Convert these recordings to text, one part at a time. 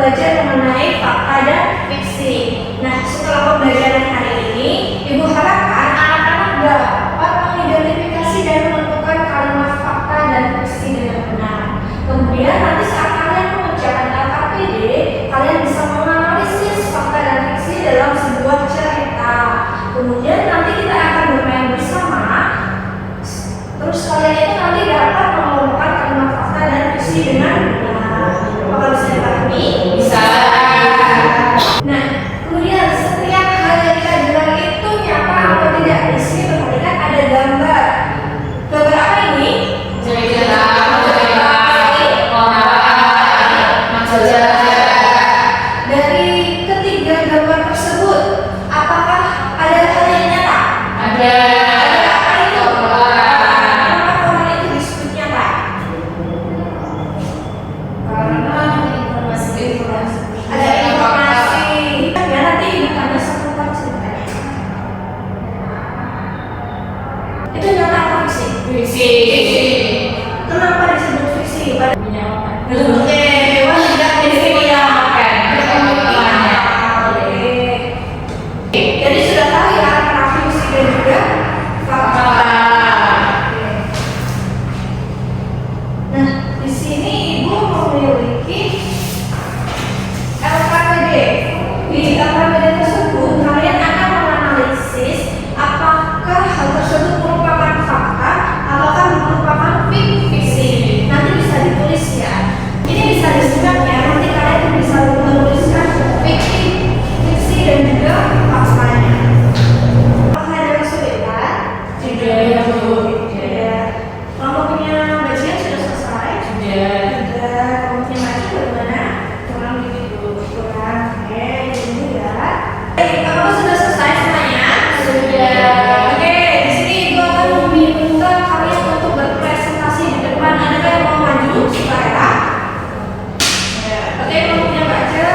belajar mengenai fakta dan fiksi. Nah, setelah pembelajaran hari ini, Ibu harapkan anak-anak dapat mengidentifikasi dan menentukan kalimat fakta dan fiksi dengan benar. Kemudian nanti saat kalian mengerjakan LKPD, kalian bisa menganalisis fakta dan fiksi dalam sebuah cerita. Kemudian nanti kita akan bermain bersama. Terus kalian itu nanti dapat mengelompokkan kalimat fakta dan fiksi dengan benar. Apakah bisa dipahami? Bisa. Nah, kemudian setiap hal yang kita bilang itu nyata atau tidak. Di sini perhatikan ada gambar. Gambar apa ini? Dari ketiga gambar tersebut, apakah ada hal yang nyata? Ada. Apa itu? Kenapa koran itu disebut nyata? Karena informasi. Ada informasi. Ya, nanti Ibu tanya satu ceritanya. Itu nyata apa fiksi? Fiksi. Kenapa disebut fiksi? Oke, wah tidak menyenangkan. Jadi sudah tahu ya antara fiksi dan juga fakta. Nah, di sini Ibu memiliki LKPD. Di LKPD tersebut kalian akan menganalisis apakah hal tersebut merupakan fakta ataukah merupakan fiksi. Nanti bisa ditulis ya. Ini bisa disimak ya. Nanti kalian bisa menuliskan fiksi dan juga faktanya. Apakah ada kesulitan? Tidak. Kelompoknya bacaan sudah selesai? Sudah. Kelompoknya maju bagaimana? Kurang begitu. Kurang. Oke, ini ya. Apakah sudah selesai semuanya? Sudah. Oke, di sini Ibu akan meminta kalian untuk berpresentasi di depan. Adakah yang mau maju? Supaya oke, kelompoknya baca.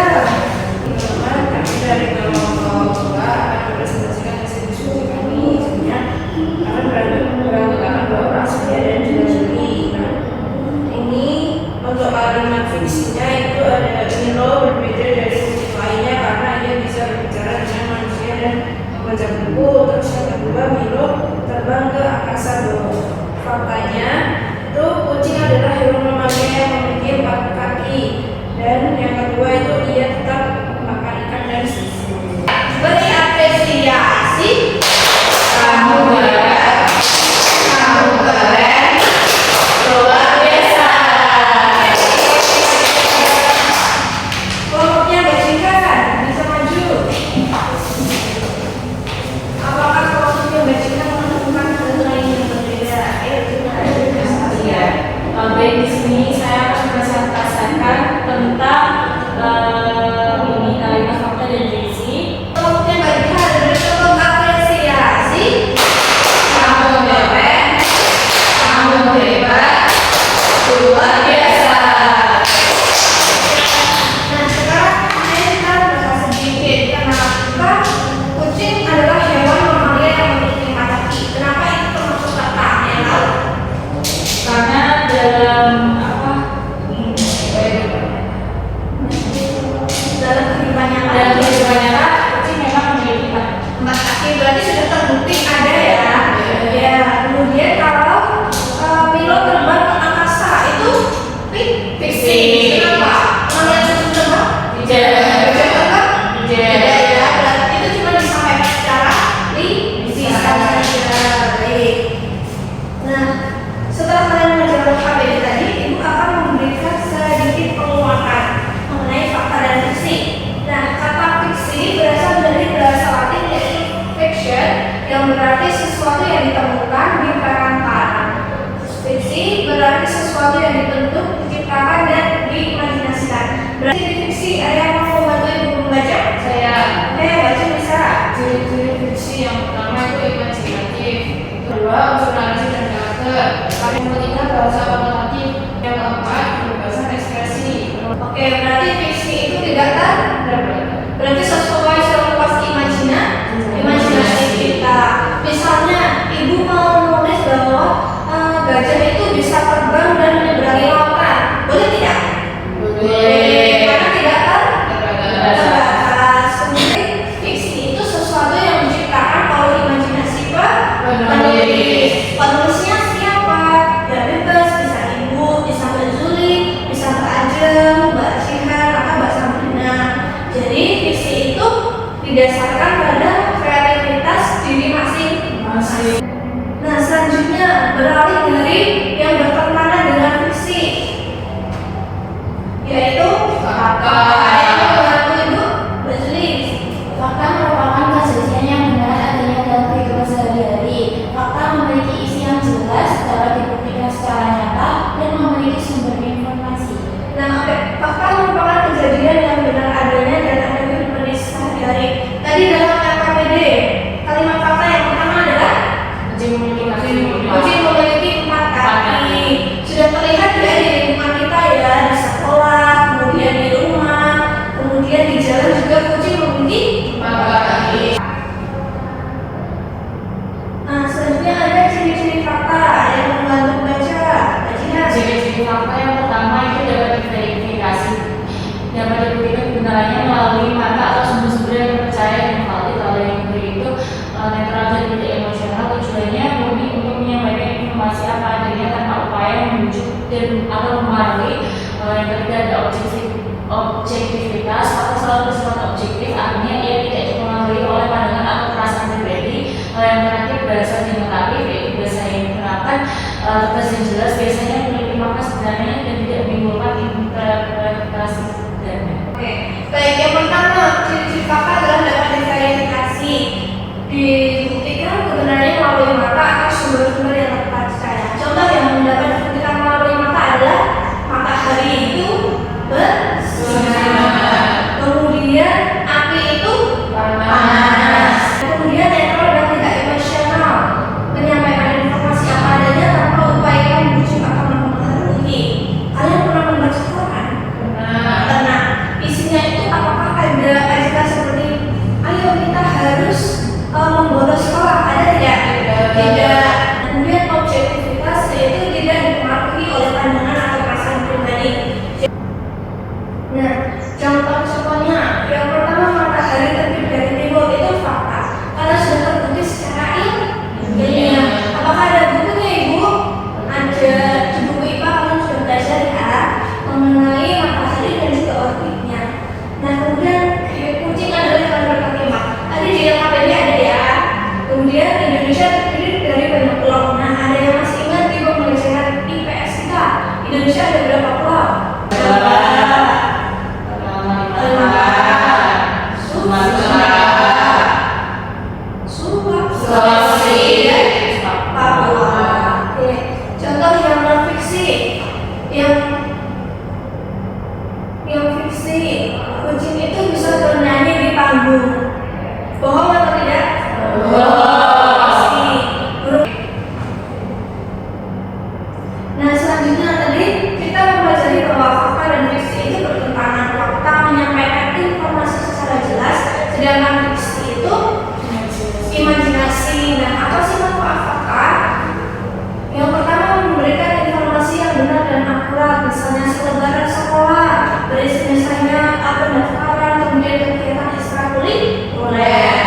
Kami dari kelompok 2 akan mempresentasikan hasil diskusi kami. Sebenarnya akan beranggotakan 2 orang saya dan juga Juli. Nah, ini untuk kalimat fiksinya itu ada Milo berbeda dari kucing lainnya karena ia bisa berbicara dengan manusia dan membaca buku. Terus yang kedua, Milo terbang ke angkasa jauh. Faktanya itu kucing adalah hewan mamalia yang memiliki 4 kaki. Dan yang kedua itu ia tetap makan ikan dan susu. Beri apresiasi. Kamu hebat, kamu keren, luar biasa. Kelompoknya bajingan bisa maju. Apakah kelompoknya bajingan menemukan hal lain yang berbeda? Ayo kita sekalian. Baik, di sini saya akan presentasikan tentang ini kalimat fakta dan fiksi. Kelompoknya bajingan berbentuk apresiasi. Kamu keren, kamu hebat, luar biasa. Nah, sekarang kita bahas sedikit kenapa kucing adalah hewan mamalia yang memiliki 4 kaki. Kenapa itu termasuk fakta? Ya, tahu? Karena dalam dalam kehidupan nyata kucing memang memiliki 4 kaki, berarti sudah terbukti ada ya. Ya, kemudian kalau Milo terbang ke angkasa itu fiksi. Kenapa? Melihat kucing terbang? Tidak ya, berarti itu cuma disampaikan secara lisan saja. Baik. Nah, setelah kalian mengerjakan KBD tadi, Ibu akan memberikan sedikit penguatan mengenai fakta dan fiksi. Nah, kata fiksi berasal dari bahasa Latin yaitu fiction, yang berarti sesuatu yang ditemukan, diterangkan. Fiksi berarti sesuatu yang dibentuk, diciptakan, dan diimajinasikan. Berarti di fiksi ada yang mau membantu Ibu membaca? Saya. Oke, baca bisa. Ciri-ciri fiksi yang pertama itu imajinatif. Kedua, unsur narasi dan karakter. Yang ketiga, bahasa otomatik. Yang keempat, kebebasan ekspresi. Oke, berarti fiksi itu tidak berarti sesuai seluas imajinasi kita. Misalnya, Ibu mau nulis bahwa gajah itu bisa terbang dan menyeberangi lautan. Boleh tidak? Boleh. Karena tidak didasarkan pada kreativitas diri masing-masing. Nah, selanjutnya beralih dari yang bertentangan dengan fiksi, yaitu fakta. Yang membantu Ibu berjelis. Fakta merupakan kejadian yang benar adanya dalam kehidupan sehari-hari. Fakta memiliki isi yang jelas, dapat dibuktikan secara nyata, dan memiliki sumber informasi. Nah, fakta merupakan kejadian yang benar adanya dan ada kehidupan sehari-hari. Tadi dalam LKPD, kalimat fakta yang pertama adalah kucing memiliki 4 kaki. Sudah terlihat ya di lingkungan kita ya, di sekolah, kemudian di rumah, kemudian di jalan juga kucing memiliki 4 kaki. Nah, selanjutnya ada ciri-ciri fakta yang membantu baca. Ciri-ciri fakta yang pertama itu dapat diverifikasi, dapat dibuktikan kebenarannya melalui mata atau sumber-sumber yang terpercaya dan valid. Kalau yang kedua itu netral dan tidak emosional, tujuannya murni untuk menyampaikan informasi apa adanya tanpa upaya membujuk dan atau mempengaruhi. Yang ketiga ada objektivitas, fakta selalu bersifat objektif, artinya ia tidak dipengaruhi oleh pandangan atau perasaan pribadi. Yang terakhir bahasa demokratif, yaitu bahasa yang digunakan tegas dan jelas, biasanya memiliki makna sebenarnya dan tidak menimbulkan interpretasi sederhana. Oke, baik, yang pertama ciri-ciri fakta adalah dapat diverifikasi, dibuktikan kebenarannya melalui mata atau sumber-sumber yang terpercaya. Contoh yang dapat dibuktikan melalui mata adalah matahari itu bersinar, kemudian api itu panas, kemudian netral dan tidak emosional, menyampaikan informasi apa adanya tanpa upaya membujuk atau mempengaruhi. Kalian pernah membaca Quran? Pernah. Isinya itu apakah ada ajakan seperti ayo kita harus membolos sekolah? Ada tidak? Tidak. Kemudian objektivitas yaitu tidak dipengaruhi oleh pandangan atau perasaan pribadi. Nah, contoh-contohnya yang pertama matahari terbit dari timur itu fakta karena sudah terbukti secara ilmiah. Apakah ada bukunya Ibu? Ada di buku IPA, kalian sudah belajar ya mengenai matahari dan juga orbitnya. Nah, kemudian kucing adalah hewan berkaki 4. Tadi di LKPD ada ya. Kemudian Indonesia terdiri dari banyak pulau. Nah, ada yang masih ingat di pembelajaran IPS kita? Indonesia ada berapa pulau? Sulawesi, Papua. Oke. Contoh yang non fiksi, yang fiksi, kucing itu bisa bernyanyi di panggung. Bohong atau tidak? Bohong. Pasti. Nah, selanjutnya tadi kita mempelajari bahwa fakta dan fiksi itu bertentangan. Fakta menyampaikan informasi secara jelas, sedangkan fiksi itu imajinasi. Nah, apa sih manfaat fakta? Yang pertama, memberikan informasi yang benar dan akurat, misalnya selebaran sekolah, berisi misalnya pendaftaran, kemudian kegiatan ekstrakurikuler.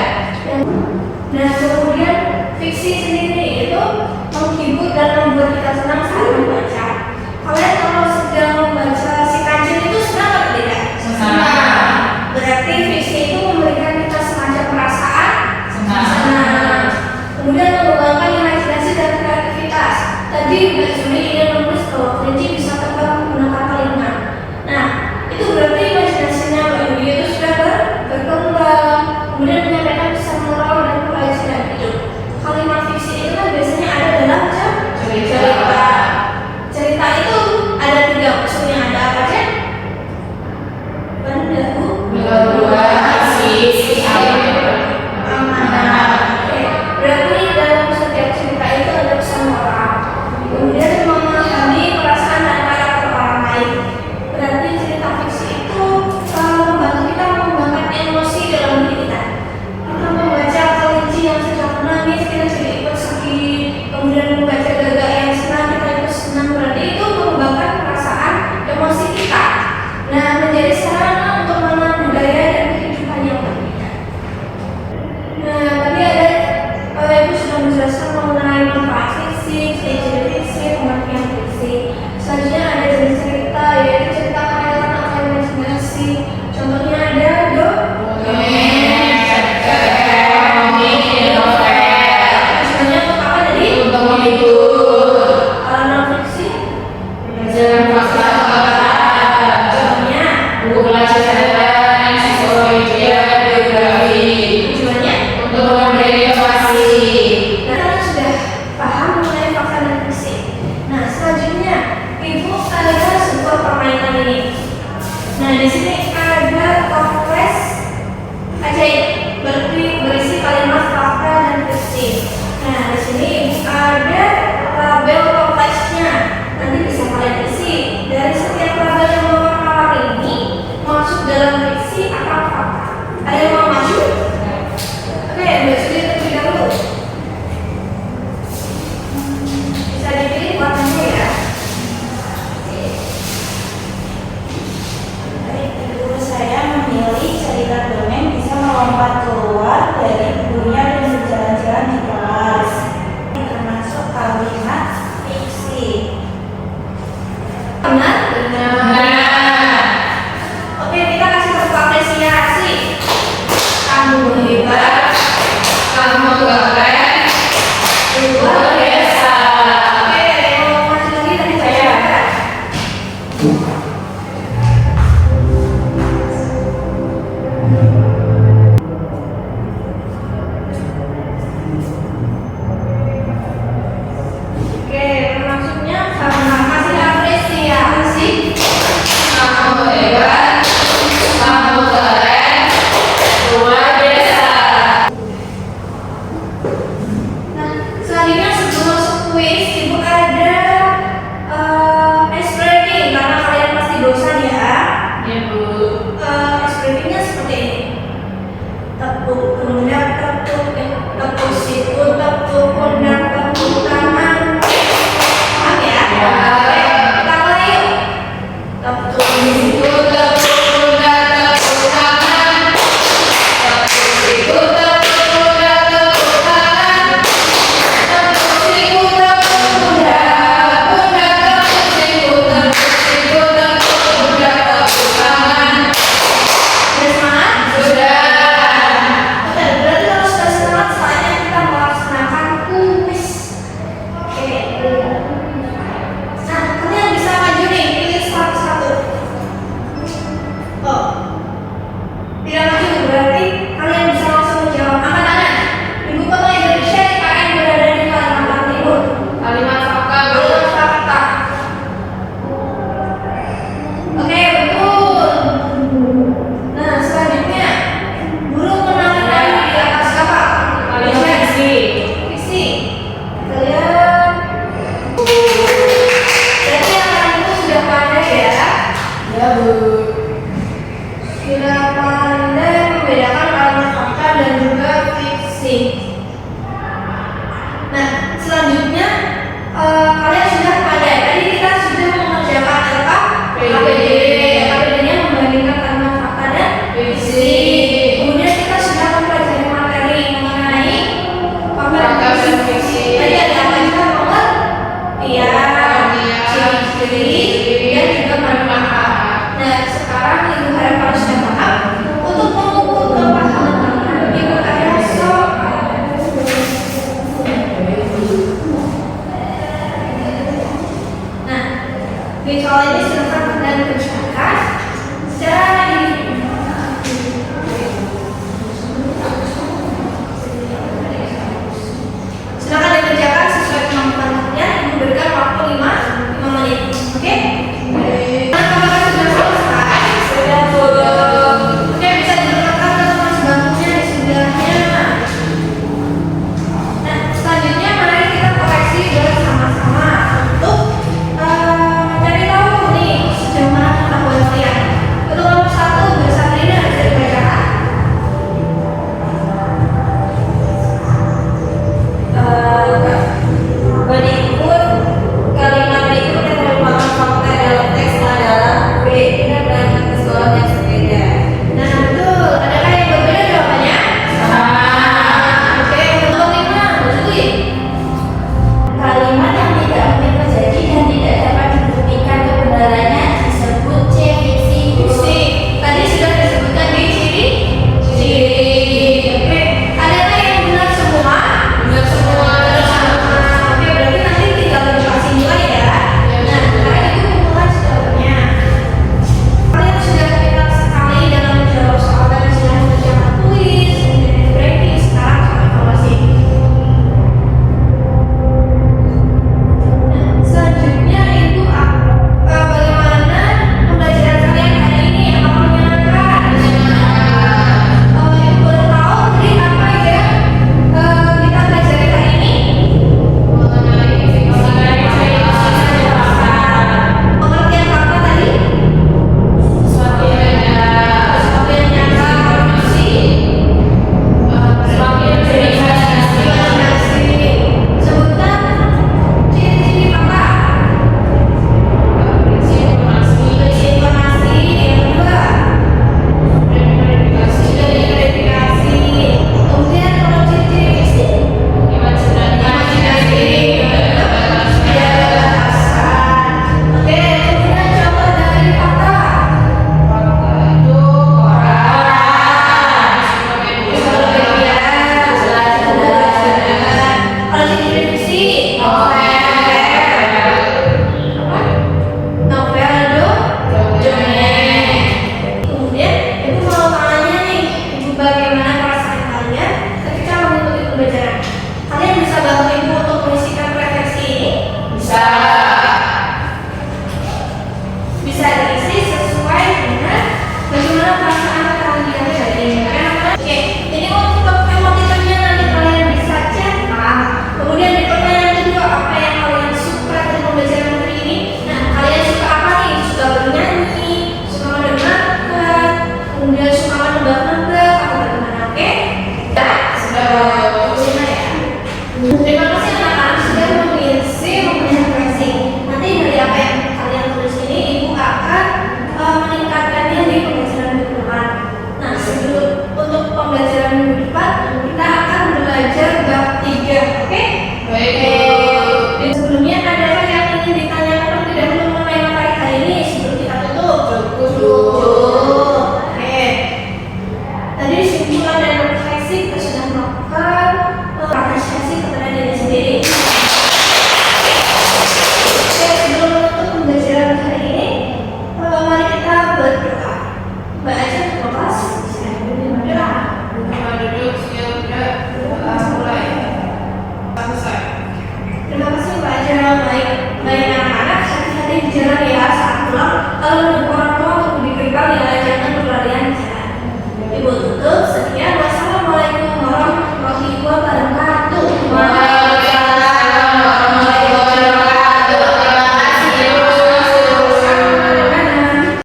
Nah, kemudian fiksi sendiri itu menghibur dan membuat kita senang saat membaca. Kalian kalau sedang membaca si Kancil itu senang atau tidak? Senang. Berarti fiksi itu memberikan kita semangat dalam fiksi atau fakta? Ada yang mau maju? Oke, Mbak Sudi terlebih dahulu. Bisa dipilih warnanya ya. Baik, guru saya memilih cerita dongeng bisa melompat keluar dari bukunya dan berjalan-jalan di kelas. Ini termasuk kalimat fiksi. Benar? Benar. Oke, kita kasih satu apresiasi. Kamu hebat, Kamu keren, luar biasa. Oke, ada yang mau maju lagi tadi saya. Oke, maksudnya karena kasih apresiasi. Kamu hebat, kamu keren, luar biasa. Nah, selanjutnya sebelum masuk kuis, ibu ada ice breaking karena kalian pasti bosan ya. Ya Bu. Ice breakingnya seperti ini. Tepuk pundak, tepuk siku, tepuk pundak, tepuk tangan. Paham ya? Ya. Oke, kita mulai yuk. Tepuk siku, Tepuk pundak, tepuk tangan. Tepuk siku, tepuk pundak, tepuk tangan. Tepuk siku, tepuk pundak, pundak, tepuk siku, tepuk pundak, tepuk tangan. udah semangat? Sudah. Oke, berarti kalau sudah semangat, saatnya kita melaksanakan kuis. Oke. Nah, kalian bisa maju nih, pilih satu-satu. Oh, tidak maju berarti kalian bisa langsung menjawab. Angkat tangan. Ibu kota Indonesia IKN berada di Kalimantan Timur. Kalimat fakta Bu. Betul fakta. Oke, betul. Nah, selanjutnya burung menari-nari di atas kapal. Kalimat fiksi. Fiksi. Kita lihat. Berarti yang lain itu sudah pandai ya. Ya Bu. Sudah pandai membedakan kalimat fakta dan juga fiksi. Nah, selanjutnya kalian sudah pandai. Tadi kita sudah mengerjakan apa? KPD. KPD-nya membandingkan kalimat fakta dan Fiksi.